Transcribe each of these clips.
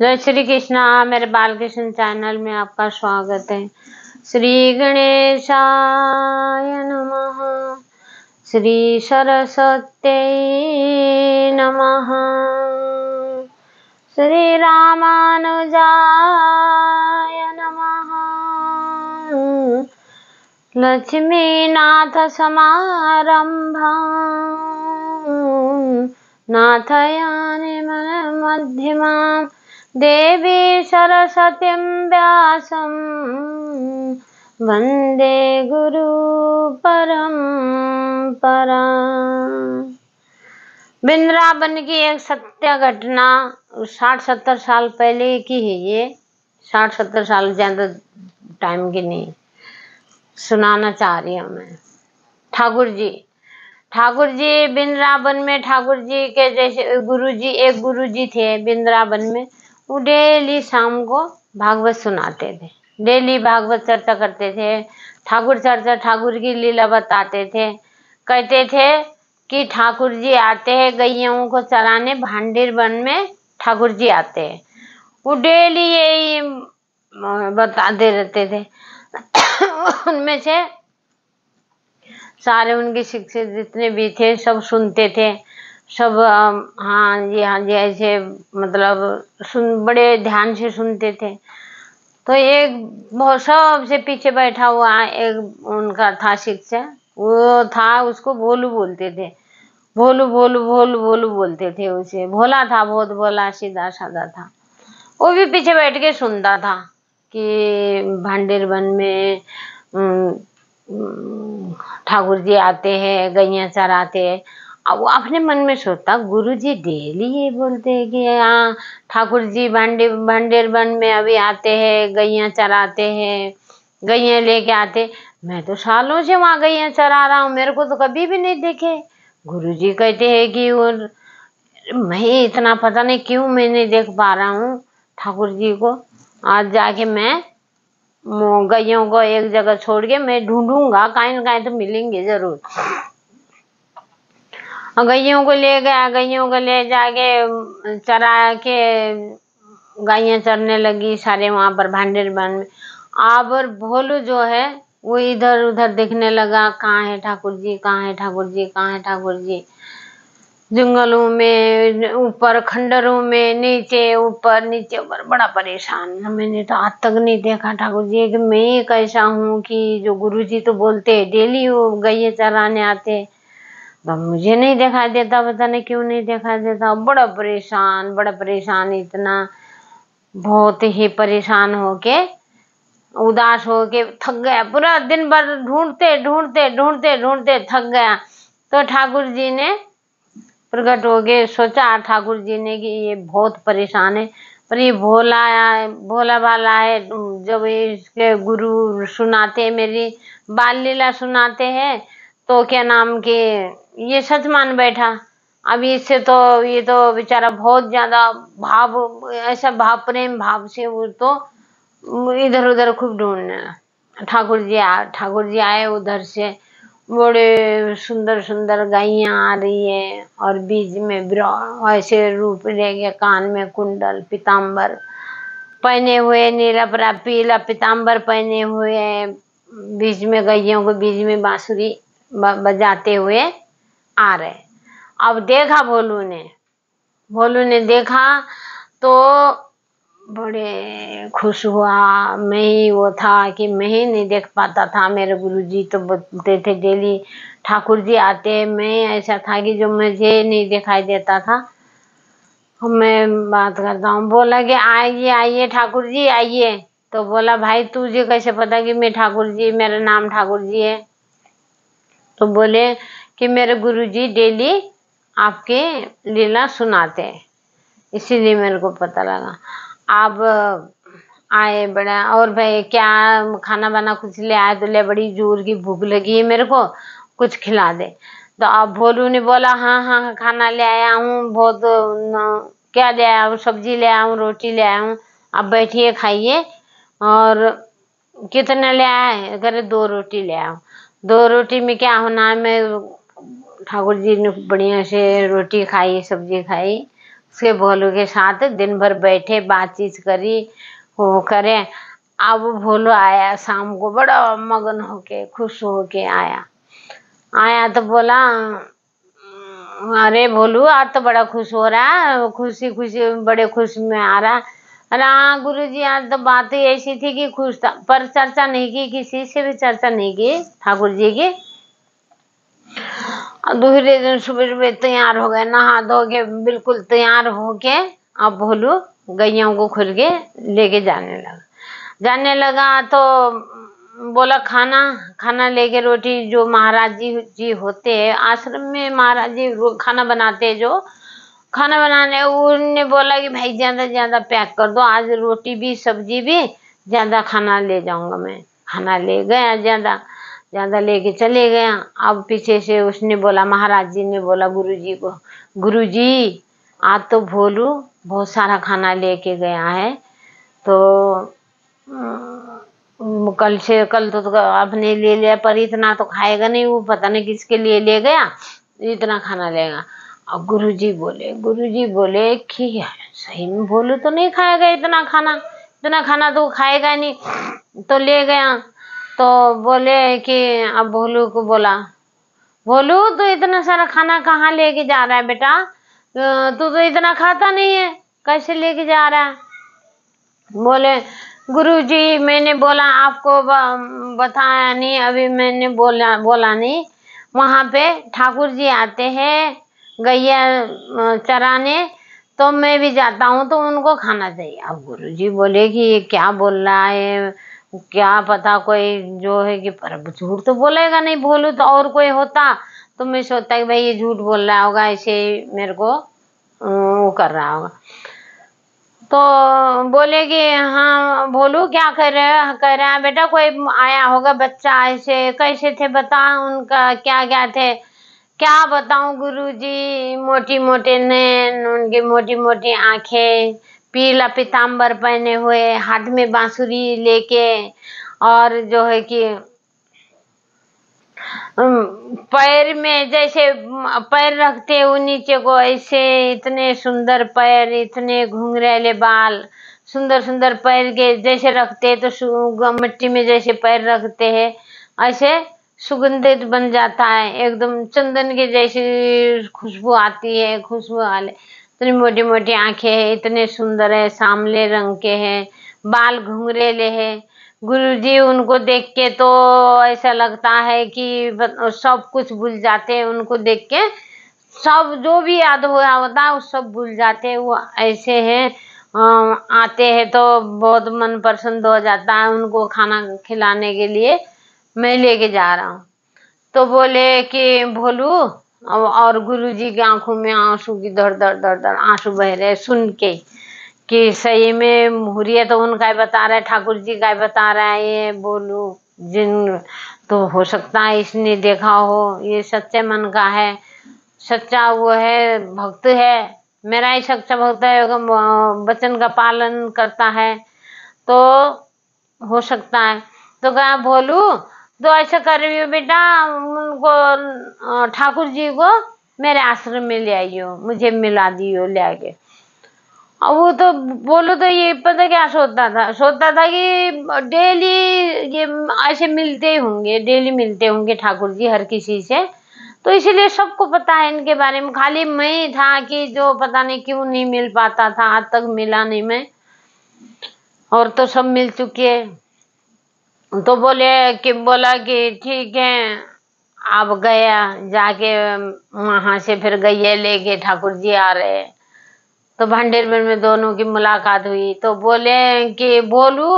जय श्री कृष्णा। मेरे बालकृष्ण चैनल में आपका स्वागत है। श्री गणेशाय नमः। श्री सरस्वत्यै नमः। श्री रामानुजाय नमः। लक्ष्मीनाथ समारंभाम् नाथयानि मध्यमाम् देवी सरस्वतीं व्यासं वन्दे गुरु परंपरा। वृंदावन की एक सत्य घटना 60-70 साल पहले की है। ये 60-70 साल ज्यादा टाइम की नहीं, सुनाना चाह रही हूँ मैं। ठाकुर जी वृंदावन में, ठाकुर जी के जैसे एक गुरु जी थे वृंदावन में। वो डेली शाम को भागवत सुनाते थे, डेली भागवत चर्चा करते थे, ठाकुर चर्चा, ठाकुर की लीला बताते थे। कहते थे कि ठाकुर जी आते हैं गैयों को चराने, भांडेर वन में ठाकुर जी आते हैं। वो डेली यही बताते रहते थे। उनमें से सारे उनके शिक्षक जितने भी थे सब सुनते थे, सब हाँ जी ऐसे मतलब बड़े ध्यान से सुनते थे। तो एक बहुत सबसे पीछे बैठा हुआ एक उनका था शिक्षक, वो था, उसको भोलू बोलते थे। भोलू भोलू भोलू भोलू बोलते थे उसे। भोला था, बहुत भोला, सीधा साधा था। वो भी पीछे बैठ के सुनता था कि भांडेर वन में ठाकुर जी आते हैं, गैया चराते हैं। अब वो अपने मन में सोचता, गुरुजी डेली ये बोलते हैं कि हाँ ठाकुर जी भांडेर वन में अभी आते हैं, गैया चराते हैं, गैया लेके आते। मैं तो सालों से वहां गैया चरा रहा हूँ, मेरे को तो कभी भी नहीं देखे। गुरुजी कहते हैं कि मैं इतना पता नहीं क्यों मैं नहीं देख पा रहा हूँ ठाकुर जी को। आज जाके मैं गैयों को एक जगह छोड़ के मैं ढूंढूंगा, कहीं ना कहीं तो मिलेंगे जरूर। गैयों को ले गया, गैयों को ले जाके चरा के गायें चरने लगी सारे वहां पर भांडेर वन में। अब भोलू जो है वो इधर उधर देखने लगा, कहाँ है ठाकुर जी, कहाँ है ठाकुर जी, कहाँ है ठाकुर जी। जंगलों में, ऊपर खंडरों में, नीचे ऊपर, नीचे ऊपर, बड़ा परेशान। मैंने तो आज तक नहीं देखा ठाकुर जी कि मैं कैसा हूँ कि जो गुरुजी तो बोलते डेली वो गैये चराने आते, तो मुझे नहीं दिखाई देता, पता नहीं क्यों नहीं दिखाई देता। बड़ा परेशान, इतना बहुत ही परेशान होके, उदास होके थक गया। पूरा दिन भर ढूंढते ढूंढते ढूंढते ढूंढते थक गया। तो ठाकुर जी ने प्रकट हो गए। सोचा ठाकुर जी ने कि ये बहुत परेशान है, पर ये भोला भाला है। जब इसके गुरु सुनाते, मेरी बाल लीला सुनाते हैं, तो क्या नाम के ये सच मान बैठा। अभी इससे तो ये तो बेचारा बहुत ज्यादा ऐसा प्रेम भाव से वो तो इधर उधर खूब ढूंढने। ठाकुर जी आए उधर से। बड़े सुंदर सुंदर गायें आ रही है और बीच में ऐसे रूप लेके, कान में कुंडल, पीताम्बर पहने हुए, नीला पीला पीताम्बर पहने हुए, बीच में गैयों को बीच में बांसुरी बजाते हुए आ रहे। अब देखा भोलू ने देखा तो बड़े खुश हुआ। मैं ही वो था कि मैं ही नहीं देख पाता था। मेरे गुरुजी तो बोलते थे डेली ठाकुर जी आते, मैं ऐसा था कि जो मुझे नहीं दिखाई देता था। मैं बात करता हूँ, बोला कि आइए आइए ठाकुर जी आइए। तो बोला भाई तुझे कैसे पता कि मैं ठाकुर जी, मेरा नाम ठाकुर जी है? तो बोले कि मेरे गुरुजी डेली आपके लीला सुनाते हैं, इसीलिए मेरे को पता लगा। अब आए बड़ा, और भाई क्या खाना बना कुछ ले आए? तो ले, बड़ी जोर की भूख लगी है मेरे को, कुछ खिला दे। तो अब भोलू ने बोला हाँ खाना ले आया हूँ, बहुत क्या ले आया हूँ, सब्जी ले आया हूँ, रोटी ले आया हूँ, आप बैठिए खाइए। और कितने ले आए? अगर 2 रोटी ले आया हूँ। 2 रोटी में क्या होना है? मैं ठाकुर जी ने बढ़िया से रोटी खाई, सब्जी खाई, उसके भोलू के साथ दिन भर बैठे, बातचीत करी, वो करे। अब भोलू आया शाम को, बड़ा मगन होके खुश होके आया तो बोला, अरे भोलू आज तो बड़ा खुश हो रहा है, खुशी खुशी बड़े खुश में आ रहा। अरे हाँ गुरुजी, आज तो बात ही ऐसी थी कि खुश था, पर चर्चा नहीं की, किसी से भी चर्चा नहीं की ठाकुर जी की। दूसरे दिन सुबह सुबह तैयार हो गए, नहा धो के बिल्कुल तैयार होके अब भोलू गैयों को खुल के लेके जाने लगा तो बोला खाना लेके, रोटी जो महाराज जी होते हैं आश्रम में, महाराज जी खाना बनाते हैं, जो खाना बनाने, उनने बोला कि भाई ज्यादा पैक कर दो, आज रोटी भी सब्जी भी ज्यादा खाना ले जाऊंगा मैं। खाना ले गया, ज्यादा लेके चले गया। अब पीछे से उसने बोला, महाराज जी ने बोला गुरुजी को, गुरुजी आज तो भोलू बहुत सारा खाना लेके गया है, तो कल तो आपने ले लिया, पर इतना तो खाएगा नहीं, वो पता नहीं किसके लिए ले गया, इतना खाना लेगा। अब गुरुजी बोले कि सही में भोलू तो नहीं खाएगा इतना खाना तो खाएगा नहीं, तो ले गया। तो बोले कि अब भोलू को बोला, भोलू तो इतना सारा खाना कहाँ लेके जा रहा है बेटा, तू तो इतना खाता नहीं है, कैसे लेके जा रहा है। बोले गुरुजी मैंने बोला आपको बताया नहीं, अभी मैंने बोला नहीं, वहां पे ठाकुर जी आते हैं गैया चराने, तो मैं भी जाता हूँ, तो उनको खाना चाहिए। अब गुरुजी बोले कि ये क्या बोल रहा है, क्या पता कोई जो है कि, पर झूठ तो बोलेगा नहीं भोलू, तो और कोई होता तो मैं सोचता कि भाई ये झूठ बोल रहा होगा, ऐसे मेरे को वो कर रहा होगा। तो बोले कि हाँ भोलू क्या कह रहा है बेटा, कोई आया होगा बच्चा, ऐसे कैसे थे बता, उनका क्या थे। क्या बताऊं गुरुजी, मोटे नैन, उनकी मोटी आंखें, पीला पीताम्बर पहने हुए, हाथ में बांसुरी लेके, और जो है कि पैर में जैसे पैर रखते वो नीचे को, ऐसे इतने सुंदर पैर, इतने घुंघरेले बाल, सुंदर पैर के जैसे रखते तो मिट्टी में जैसे पैर रखते हैं, ऐसे सुगंधित बन जाता है, एकदम चंदन के जैसी खुशबू आती है, खुशबू वाले। इतनी मोटी आंखें है, इतने सुंदर है, सांवले रंग के हैं, बाल घुंघरेले है। गुरुजी उनको देख के तो ऐसा लगता है कि सब कुछ भूल जाते हैं, उनको देख के सब जो भी याद हुआ होता है वो सब भूल जाते हैं, वो ऐसे हैं। आते हैं तो बहुत मन प्रसन्न हो जाता है, उनको खाना खिलाने के लिए मैं लेके जा रहा हूँ। तो बोले कि भोलू, और गुरुजी की आंखों में आंसू की दर आंसू बह रहे सुन के कि सही में हुरिया तो उनका ही बता रहा है, ठाकुर जी का ही बता रहा है ये भोलू, जिन तो हो सकता है इसने देखा हो, ये सच्चे मन का है, सच्चा वो है, भक्त है, मेरा ही सच्चा भक्त है, वचन का पालन करता है, तो हो सकता है। तो कहा भोलू तो ऐसा कर रही हो बेटा, उनको ठाकुर जी को मेरे आश्रम में ले आइयो, मुझे मिला दियो ले आके। अब वो तो बोलो तो ये पता क्या सोचता था कि डेली ये ऐसे डेली मिलते होंगे ठाकुर जी हर किसी से, तो इसीलिए सबको पता है इनके बारे में, खाली मैं ही था कि जो पता नहीं क्यों नहीं मिल पाता था, आज तक मिला नहीं मैं, और तो सब मिल चुके हैं। तो बोला कि ठीक है। अब गया, जाके वहां से फिर गैया लेके ठाकुर जी आ रहे, तो भांडेरमल में दोनों की मुलाकात हुई। तो बोले कि बोलू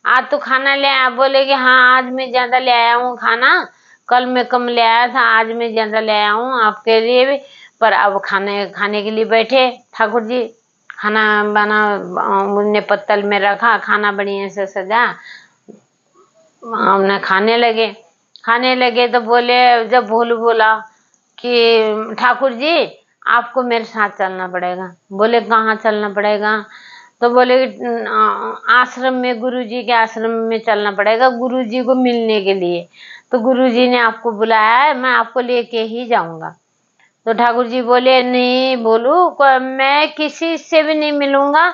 आज तो खाना ले आया, बोले कि हाँ आज मैं ज्यादा ले आया हूँ खाना, कल मैं कम ले आया था, आज मैं ज्यादा ले आया हूँ आपके लिए भी। पर अब खाने के लिए बैठे ठाकुर जी, खाना बना, उनने पत्तल में रखा, खाना बढ़िया से सजा, हमने खाने लगे। तो बोले, जब भोलू बोला कि ठाकुर जी आपको मेरे साथ चलना पड़ेगा। बोले कहाँ चलना पड़ेगा? तो बोले आश्रम में, गुरुजी के आश्रम में चलना पड़ेगा, गुरुजी को मिलने के लिए। तो गुरुजी ने आपको बुलाया है, मैं आपको लेके ही जाऊंगा। तो ठाकुर जी बोले नहीं बोलू, मैं किसी से भी नहीं मिलूंगा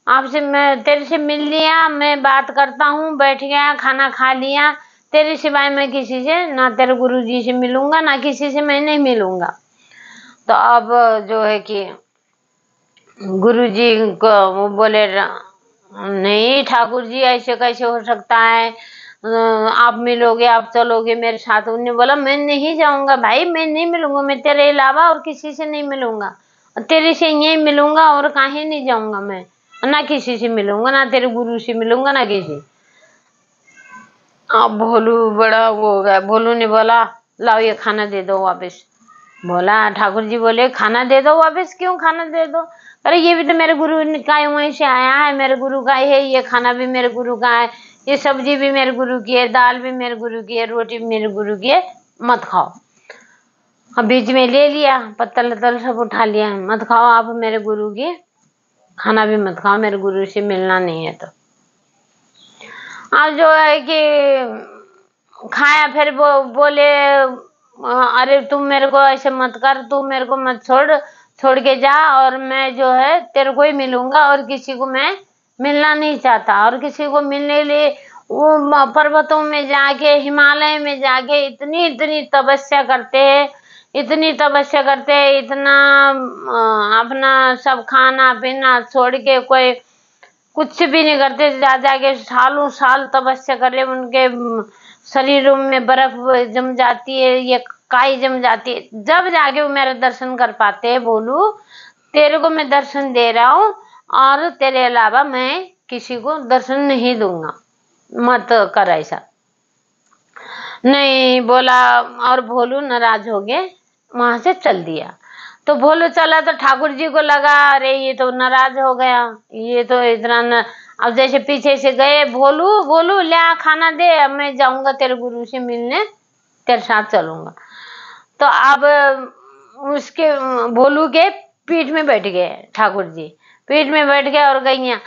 आपसे, मैं तेरे से मिल लिया, मैं बात करता हूँ, बैठ गया, खाना खा लिया, तेरे सिवाय मैं किसी से, ना तेरे गुरु जी से मिलूंगा, ना किसी से मैं नहीं मिलूंगा। तो अब जो है कि गुरु जी को वो बोले नहीं ठाकुर जी ऐसे कैसे हो सकता है, आप मिलोगे, आप चलोगे मेरे साथ। उन्होंने बोला मैं नहीं जाऊंगा भाई, मैं नहीं मिलूंगा, मैं तेरे अलावा और किसी से नहीं मिलूंगा, तेरे से यही मिलूंगा और कहीं नहीं जाऊंगा मैं, ना किसी से मिलूंगा, ना तेरे गुरु से मिलूंगा, ना किसी। अब भोलू बड़ा वो हो गया। भोलू ने बोला लाओ ये खाना दे दो वापस। बोला ठाकुर जी बोले खाना दे दो वापस, क्यों खाना दे दो? अरे ये भी तो मेरे गुरु का वहीं से आया है, मेरे गुरु का है, ये खाना भी मेरे गुरु का है, ये सब्जी भी मेरे गुरु की है, दाल भी मेरे गुरु की है, रोटी भी मेरे गुरु की है, मत खाओ। अब बीच में ले लिया, पत्तल वत्तल सब उठा लिया, मत खाओ आप मेरे गुरु की, खाना भी मत खाओ, मेरे गुरु से मिलना नहीं है। तो अब जो है कि खाया, फिर वो बोले अरे तुम मेरे को ऐसे मत कर, तू मेरे को मत छोड़ के जा, और मैं जो है तेरे को ही मिलूंगा, और किसी को मैं मिलना नहीं चाहता। और किसी को मिलने के लिए वो पर्वतों में जाके, हिमालय में जाके इतनी इतनी तपस्या करते हैं, इतनी तपस्या करते हैं, इतना अपना सब खाना पीना छोड़ के कोई कुछ भी नहीं करते, जा जाके सालों साल तपस्या कर रहे, उनके शरीरों में बर्फ जम जाती है, ये काई जम जाती है, जब जाके वो मेरे दर्शन कर पाते हैं। बोलू तेरे को मैं दर्शन दे रहा हूँ, और तेरे अलावा मैं किसी को दर्शन नहीं दूंगा, मत कर ऐसा। नहीं बोला, और भोलू नाराज हो गए, वहां से चल दिया। तो भोलू चला तो ठाकुर जी को लगा अरे ये तो नाराज हो गया, ये तो इतना अब जैसे पीछे से गए, भोलू ले आ खाना दे, अब मैं जाऊंगा तेरे गुरु से मिलने, तेरे साथ चलूंगा। तो अब उसके भोलू के पीठ में बैठ गए ठाकुर जी, पीठ में बैठ गए और गईया।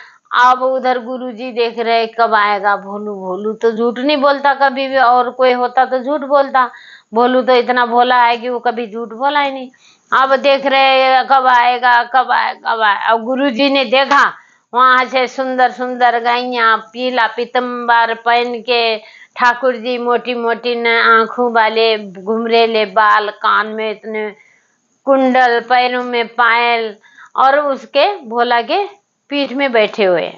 अब उधर गुरु जी देख रहे कब आएगा भोलू, भोलू तो झूठ नहीं बोलता कभी भी, और कोई होता तो झूठ बोलता, भोलू तो इतना भोला है कि वो कभी झूठ बोला ही नहीं। अब देख रहे कब आएगा कब आएगा कब आएगा। अब गुरु जी ने देखा वहां से सुंदर सुंदर गाइयां, पीला पीतम्बर पहन के, ठाकुर जी मोटी मोटी न आंखों वाले, घुमरेले बाल, कान में इतने कुंडल, पैरों में पायल, और उसके भोला के पीठ में बैठे हुए,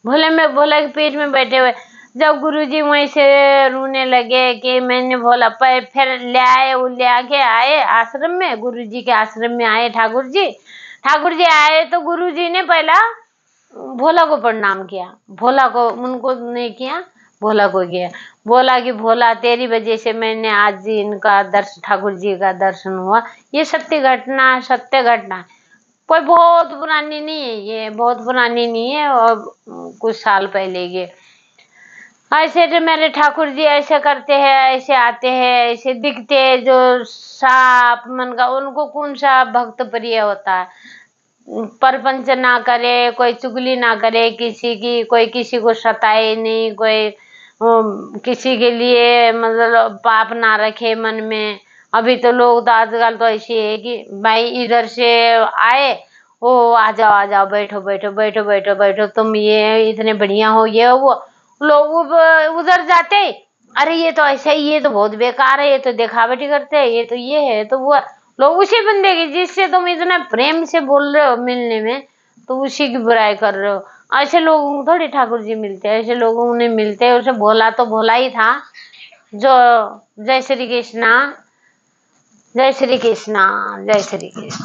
भोला के पीठ में बैठे हुए। जब गुरुजी वहीं से रोने लगे कि मैंने भोला, फिर ले आए, वो ले आके आए आश्रम में, गुरुजी के आश्रम में आए ठाकुर जी आए तो गुरुजी ने पहला भोला को प्रणाम किया, भोला को, उनको नहीं किया, भोला को किया। बोला कि भोला तेरी वजह से मैंने आज इनका दर्शन, ठाकुर जी का दर्शन हुआ, ये सत्य घटना है, कोई बहुत पुरानी नहीं है, ये बहुत पुरानी नहीं है, और कुछ साल पहले के। ऐसे जो मेरे ठाकुर जी ऐसे करते हैं, ऐसे आते हैं, ऐसे दिखते हैं, जो साफ मन का, उनको कौन सा भक्त प्रिय होता है, परपंच ना करे, कोई चुगली ना करे किसी की, कोई किसी को सताए नहीं, कोई किसी के लिए मतलब पाप ना रखे मन में। अभी तो लोग तो आजकल तो ऐसे है कि भाई इधर से आए, ओ आ जाओ बैठो बैठो बैठो बैठो बैठो, तुम ये इतने बढ़िया हो, ये वो, लोग उधर जाते अरे ये तो ऐसा ही, ये तो बहुत बेकार है, ये तो दिखावटी करते हैं, ये तो ये है तो वो, लोग उसी बंदे की जिससे तुम इतना प्रेम से बोल रहे हो मिलने में, तो उसी की बुराई कर रहे हो। ऐसे लोगों को थोड़ी ठाकुर जी मिलते हैं, ऐसे लोगों ने मिलते हैं। उसे भोला तो भोला ही था जो, जय श्री कृष्णा, जय श्री कृष्णा, जय श्री कृष्ण।